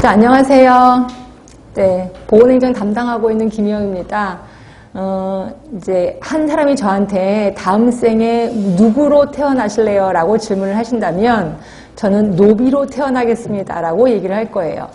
자, 안녕하세요. 네, 보건행정 담당하고 있는 김희영입니다. 이제 한 사람이 저한테 다음 생에 누구로 태어나실래요? 라고 질문을 하신다면 저는 노비로 태어나겠습니다. 라고 얘기를 할 거예요.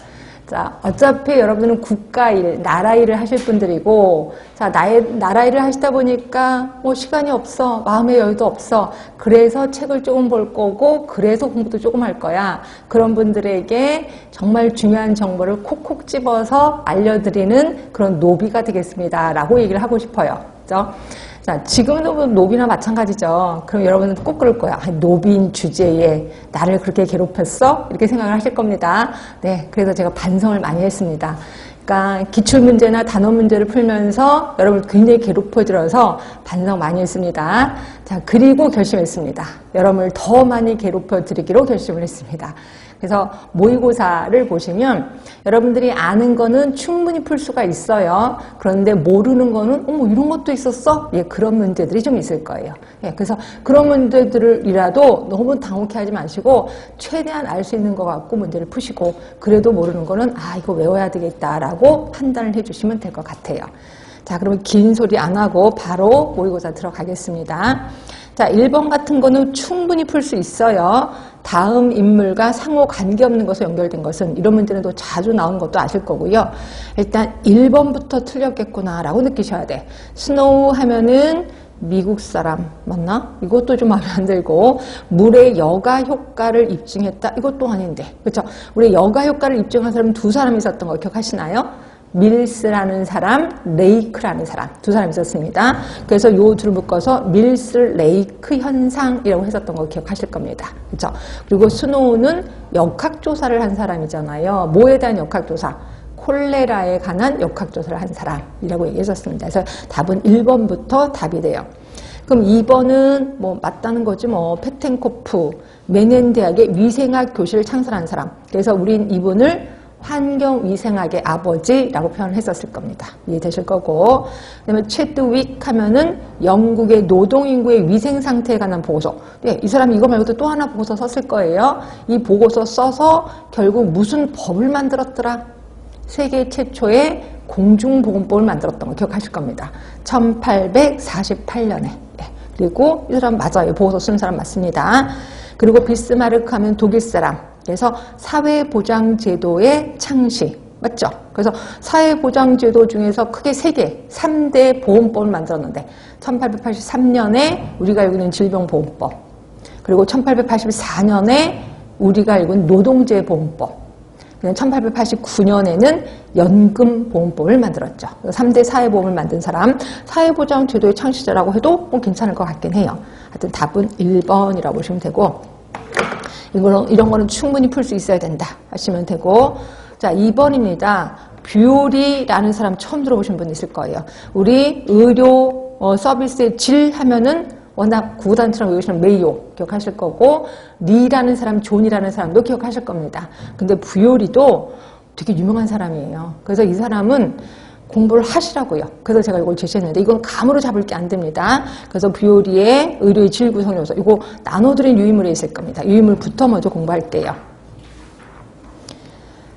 자, 어차피 여러분들은 국가 일, 나라 일을 하실 분들이고, 자, 나라 일을 하시다 보니까, 시간이 없어. 마음의 여유도 없어. 그래서 책을 조금 볼 거고, 그래서 공부도 조금 할 거야. 그런 분들에게 정말 중요한 정보를 콕콕 집어서 알려드리는 그런 노비가 되겠습니다. 라고 얘기를 하고 싶어요. 그죠? 자, 지금도 노비나 마찬가지죠. 그럼 여러분은 꼭 그럴 거야. 노비인 주제에 나를 그렇게 괴롭혔어? 이렇게 생각을 하실 겁니다. 네, 그래서 제가 반성을 많이 했습니다. 그러니까 기출문제나 단어 문제를 풀면서 여러분을 굉장히 괴롭혀드려서 반성 많이 했습니다. 자, 그리고 결심했습니다. 여러분을 더 많이 괴롭혀드리기로 결심을 했습니다. 그래서 모의고사를 보시면 여러분들이 아는 거는 충분히 풀 수가 있어요. 그런데 모르는 거는 이런 것도 있었어? 예, 그런 문제들이 좀 있을 거예요. 예, 그래서 그런 문제들이라도 너무 당혹해하지 마시고 최대한 알 수 있는 것 같고 문제를 푸시고 그래도 모르는 거는 이거 외워야 되겠다라고 판단을 해주시면 될 것 같아요. 자, 그러면 긴 소리 안 하고 바로 모의고사 들어가겠습니다. 자, 1번 같은 거는 충분히 풀 수 있어요. 다음 인물과 상호 관계없는 것에 연결된 것은 이런 문제는 또 자주 나오는 것도 아실 거고요. 일단 1번부터 틀렸겠구나 라고 느끼셔야 돼. 스노우 하면은 미국 사람 맞나? 이것도 좀 마음에 안 들고 물의 여가 효과를 입증했다. 이것도 아닌데. 그렇죠? 우리 여가 효과를 입증한 사람은 두 사람이 있었던 거 기억하시나요? 밀스라는 사람, 레이크라는 사람 두 사람이 있었습니다. 그래서 요 둘을 묶어서 밀스-레이크 현상이라고 했었던 거 기억하실 겁니다. 그렇죠? 그리고 스노우는 역학조사를 한 사람이잖아요. 뭐에 대한 역학조사? 콜레라에 관한 역학조사를 한 사람이라고 얘기했었습니다. 그래서 답은 1번부터 답이 돼요. 그럼 2번은 맞다는 거지 페텐코프, 메넨대학의 위생학 교실을 창설한 사람. 그래서 우린 이분을 환경위생학의 아버지라고 표현을 했었을 겁니다. 이해되실 거고. 그 다음에 체드윅 하면은 영국의 노동인구의 위생상태에 관한 보고서. 네, 이 사람이 이거 말고도 또 하나 보고서 썼을 거예요. 이 보고서 써서 결국 무슨 법을 만들었더라? 세계 최초의 공중보건법을 만들었던 거 기억하실 겁니다. 1848년에. 네, 그리고 이 사람 맞아요. 보고서 쓴 사람 맞습니다. 그리고 비스마르크 하면 독일 사람. 그래서 사회보장제도의 창시, 맞죠? 그래서 사회보장제도 중에서 크게 3개, 3대 보험법을 만들었는데 1883년에 우리가 알고 있는 질병보험법, 그리고 1884년에 우리가 알고 있는 노동제보험법, 1889년에는 연금보험법을 만들었죠. 3대 사회보험을 만든 사람, 사회보장제도의 창시자라고 해도 괜찮을 것 같긴 해요. 하여튼 답은 1번이라고 보시면 되고, 이런 거는 충분히 풀 수 있어야 된다 하시면 되고. 자, 2번입니다. 뷰리라는 사람 처음 들어보신 분 있을 거예요. 우리 의료 서비스의 질 하면은 워낙 구구단처럼 외우시는 메이오 기억하실 거고, 리라는 사람, 존이라는 사람도 기억하실 겁니다. 근데 뷰리도 되게 유명한 사람이에요. 그래서 이 사람은 공부를 하시라고요. 그래서 제가 이걸 제시했는데 이건 감으로 잡을 게 안 됩니다. 그래서 뷰리의 의료의 질 구성 요소 이거 나눠드린 유의물에 있을 겁니다. 유의물부터 먼저 공부할게요.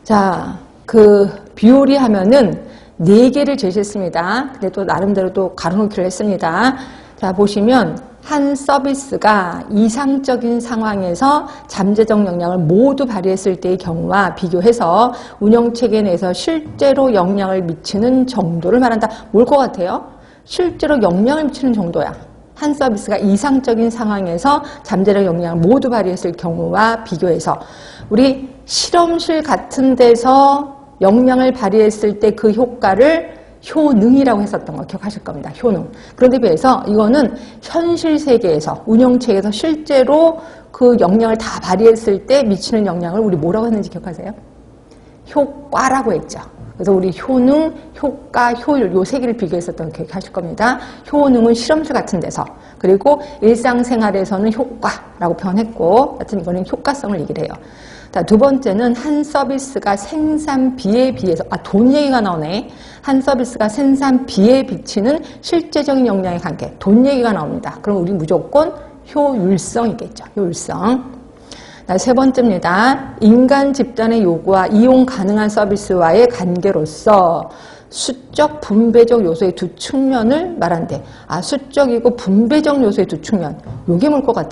자, 그 뷰리 하면은 4개를 제시했습니다. 근데 또 나름대로 또 가로놓기를 했습니다. 자, 보시면 한 서비스가 이상적인 상황에서 잠재적 역량을 모두 발휘했을 때의 경우와 비교해서 운영체계 내에서 실제로 영향을 미치는 정도를 말한다. 뭘 것 같아요? 실제로 영향을 미치는 정도야. 한 서비스가 이상적인 상황에서 잠재적 역량을 모두 발휘했을 경우와 비교해서 우리 실험실 같은 데서 역량을 발휘했을 때 그 효과를 효능이라고 했었던 거 기억하실 겁니다. 효능. 그런데 비해서 이거는 현실 세계에서 운영체계에서 실제로 그 역량을 다 발휘했을 때 미치는 영향을 우리 뭐라고 했는지 기억하세요? 효과라고 했죠. 그래서 우리 효능, 효과, 효율 요 3개를 비교했었던 거 기억하실 겁니다. 효능은 실험실 같은 데서, 그리고 일상생활에서는 효과라고 표현했고, 하여튼 이거는 효과성을 얘기를 해요. 자, 두 번째는 한 서비스가 생산비에 비해서, 돈 얘기가 나오네. 한 서비스가 생산비에 비치는 실제적인 역량의 관계, 돈 얘기가 나옵니다. 그럼 우리 무조건 효율성이겠죠. 효율성. 세 번째입니다. 인간 집단의 요구와 이용 가능한 서비스와의 관계로서 수적, 분배적 요소의 두 측면을 말한대. 수적이고 분배적 요소의 두 측면. 요게 뭘 것 같아요?